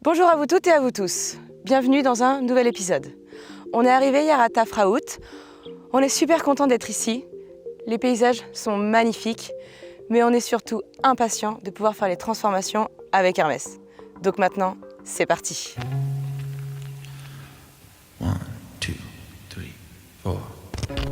Bonjour à vous toutes et à vous tous. Bienvenue dans un nouvel épisode. On est arrivé hier à Tafraout. On est super content d'être ici. Les paysages sont magnifiques, mais on est surtout impatient de pouvoir faire les transformations avec Hermès. Donc maintenant, c'est parti. 1, 2, 3, 4.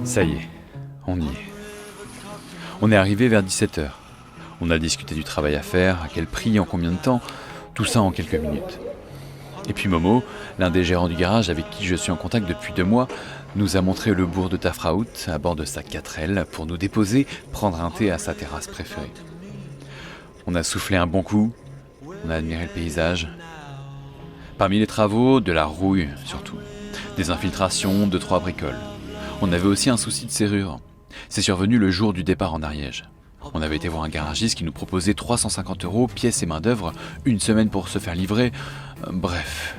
Ça y est, on y est. On est arrivé vers 17h. On a discuté du travail à faire, à quel prix, en combien de temps, tout ça en quelques minutes. Et puis Momo, l'un des gérants du garage avec qui je suis en contact depuis 2 mois, nous a montré le bourg de Tafraout à bord de sa 4L pour nous déposer, prendre un thé à sa terrasse préférée. On a soufflé un bon coup, on a admiré le paysage. Parmi les travaux, de la rouille surtout, des infiltrations, 2-3 bricoles. On avait aussi un souci de serrure. C'est survenu le jour du départ en Ariège. On avait été voir un garagiste qui nous proposait 350 €, pièces et main d'œuvre, 1 semaine pour se faire livrer. Bref,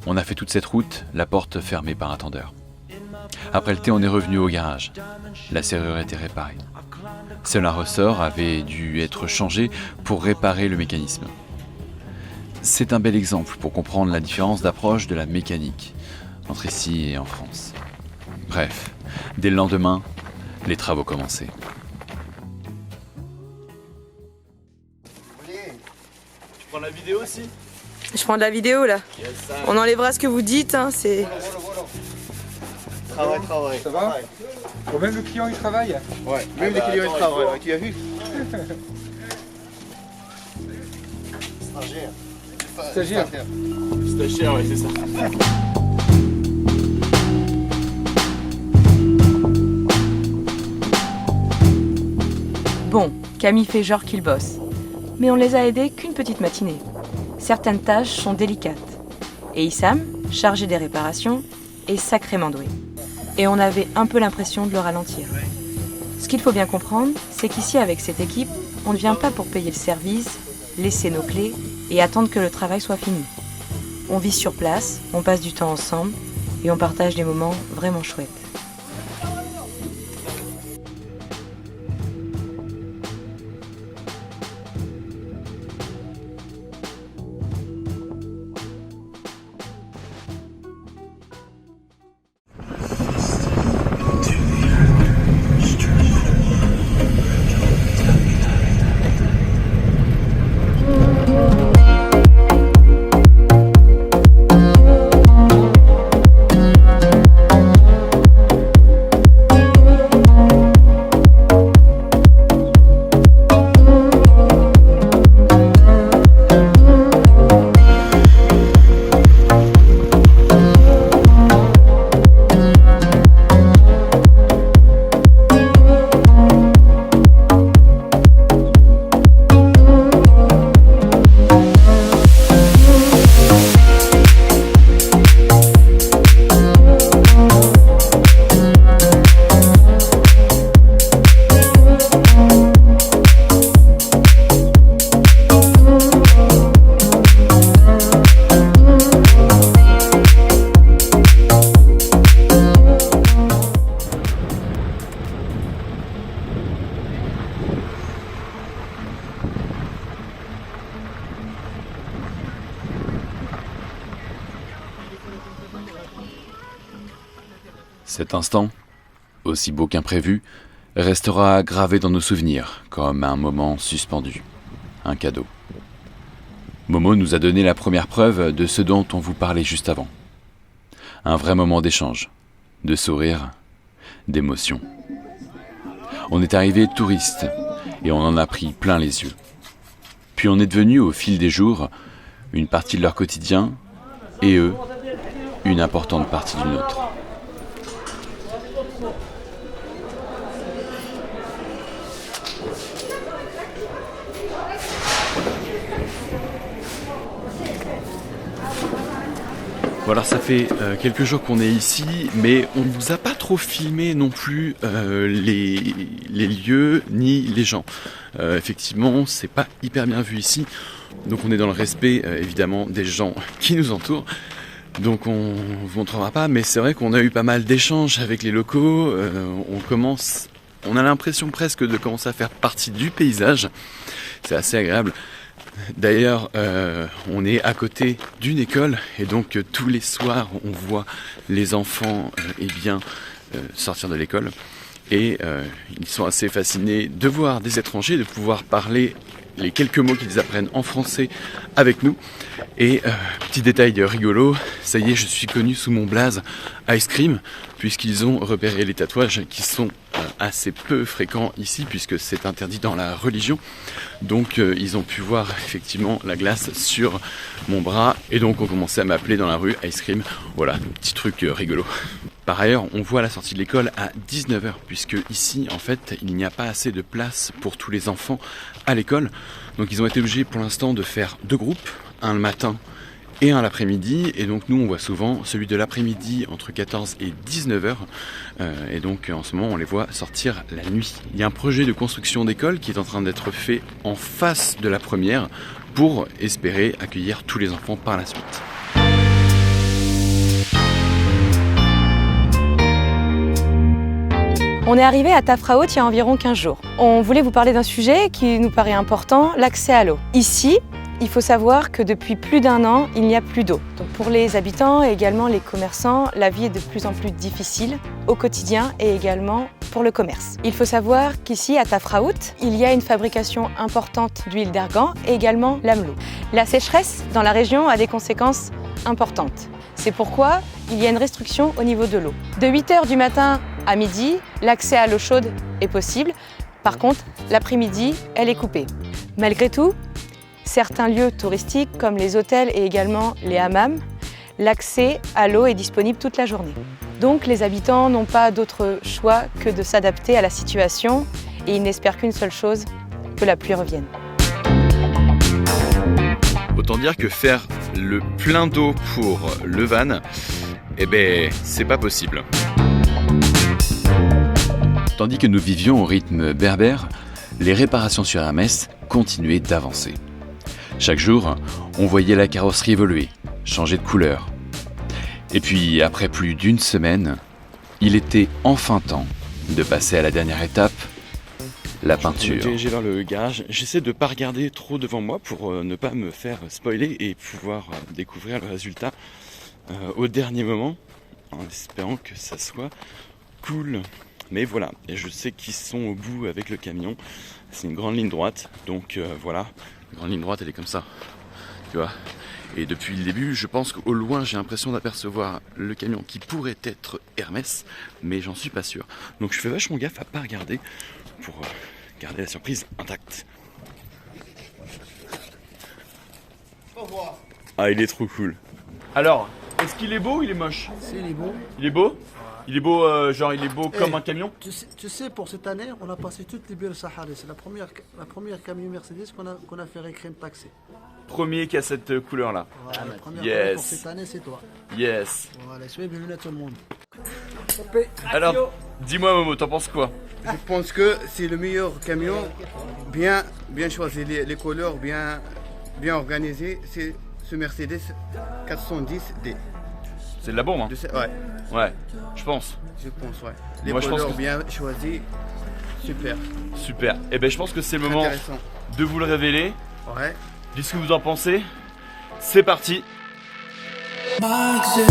on a fait toute cette route, la porte fermée par un tendeur. Après le thé, on est revenu au garage. La serrure était réparée. Seul un ressort avait dû être changé pour réparer le mécanisme. C'est un bel exemple pour comprendre la différence d'approche de la mécanique entre ici et en France. Bref, dès le lendemain, les travaux commençaient. Tu prends la vidéo aussi? Je prends de la vidéo là. Yes, ça. On enlèvera ce que vous dites, hein, c'est... Travail. Ça va? Bon, même le client il travaille. Ouais, même les clients ils travaillent, ouais, tu as vu? Stagiaire. Stagiaire. Stagiaire, ouais, c'est ça. Bon, Camille fait genre qu'il bosse. Mais on les a aidés qu'une petite matinée. Certaines tâches sont délicates. Et Issam, chargé des réparations, est sacrément doué. Et on avait un peu l'impression de le ralentir. Ce qu'il faut bien comprendre, c'est qu'ici, avec cette équipe, on ne vient pas pour payer le service, laisser nos clés et attendre que le travail soit fini. On vit sur place, on passe du temps ensemble et on partage des moments vraiment chouettes. Cet instant, aussi beau qu'imprévu, restera gravé dans nos souvenirs comme un moment suspendu, un cadeau. Momo nous a donné la première preuve de ce dont on vous parlait juste avant. Un vrai moment d'échange, de sourire, d'émotion. On est arrivé touristes et on en a pris plein les yeux. Puis on est devenu au fil des jours une partie de leur quotidien et eux, une importante partie du nôtre. alors ça fait quelques jours qu'on est ici, mais on ne vous a pas trop filmé non plus les lieux ni les gens. Effectivement, c'est pas hyper bien vu ici, donc on est dans le respect évidemment des gens qui nous entourent. Donc on vous montrera pas, mais c'est vrai qu'on a eu pas mal d'échanges avec les locaux. On a l'impression presque de commencer à faire partie du paysage. C'est assez agréable. D'ailleurs, on est à côté d'une école et donc tous les soirs, on voit les enfants sortir de l'école. Et ils sont assez fascinés de voir des étrangers, de pouvoir parler les quelques mots qu'ils apprennent en français avec nous. Et petit détail rigolo, ça y est, je suis connu sous mon blaze Ice Cream, puisqu'ils ont repéré les tatouages qui sont assez peu fréquents ici, puisque c'est interdit dans la religion. Donc ils ont pu voir effectivement la glace sur mon bras, et donc ont commencé à m'appeler dans la rue Ice Cream. Voilà, petit truc rigolo. Par ailleurs, on voit la sortie de l'école à 19h, puisque ici, en fait, il n'y a pas assez de place pour tous les enfants à l'école. Donc ils ont été obligés pour l'instant de faire 2 groupes, un le matin et un l'après-midi. Et donc nous, on voit souvent celui de l'après-midi entre 14 et 19h. Et donc en ce moment, on les voit sortir la nuit. Il y a un projet de construction d'école qui est en train d'être fait en face de la première pour espérer accueillir tous les enfants par la suite. On est arrivé à Tafraout il y a environ 15 jours. On voulait vous parler d'un sujet qui nous paraît important, l'accès à l'eau. Ici, il faut savoir que depuis plus d'1 an, il n'y a plus d'eau. Donc pour les habitants et également les commerçants, la vie est de plus en plus difficile au quotidien et également pour le commerce. Il faut savoir qu'ici, à Tafraout, il y a une fabrication importante d'huile d'argan et également l'amlou. La sécheresse dans la région a des conséquences importantes. C'est pourquoi il y a une restriction au niveau de l'eau. De 8h du matin à midi, l'accès à l'eau chaude est possible. Par contre, l'après-midi, elle est coupée. Malgré tout, certains lieux touristiques comme les hôtels et également les hammams, l'accès à l'eau est disponible toute la journée. Donc les habitants n'ont pas d'autre choix que de s'adapter à la situation et ils n'espèrent qu'une seule chose, que la pluie revienne. Autant dire que faire le plein d'eau pour le van, c'est pas possible. Tandis que nous vivions au rythme berbère, les réparations sur Hermès continuaient d'avancer. Chaque jour, on voyait la carrosserie évoluer, changer de couleur. Et puis, après plus d'1 semaine, il était enfin temps de passer à la dernière étape, la peinture. Je vais diriger vers le garage. J'essaie de ne pas regarder trop devant moi pour ne pas me faire spoiler et pouvoir découvrir le résultat au dernier moment, en espérant que ça soit cool. Mais voilà, et je sais qu'ils sont au bout avec le camion. C'est une grande ligne droite, donc voilà. La grande ligne droite, elle est comme ça, tu vois. Et depuis le début, je pense qu'au loin, j'ai l'impression d'apercevoir le camion qui pourrait être Hermès, mais j'en suis pas sûr. Donc je fais vachement gaffe à pas regarder pour garder la surprise intacte. Au revoir. Ah, il est trop cool. Alors, est-ce qu'il est beau ou il est moche? Il est beau. Il est beau? Il est beau, genre il est beau comme un camion? Tu sais, pour cette année, on a passé toutes les Bir Sahara. C'est la première camion Mercedes qu'on a fait récrème taxé. Premier qui a cette couleur-là. Voilà, la première Yes. pour cette année, c'est toi. Yes. Voilà, soyez bienvenue à tout le monde. Alors, dis-moi Momo, t'en penses quoi? Je pense que c'est le meilleur camion, bien choisi, les couleurs bien organisées. C'est ce Mercedes 410D. C'est de la bombe, hein? Ouais, Ouais, je pense. je pense, ouais. Les Moi, je couleurs pense que- bien choisies, super. Super. Et ben je pense que c'est le moment Intéressant. de vous le révéler. Ouais. Dites ce que vous en pensez. C'est parti. My exit.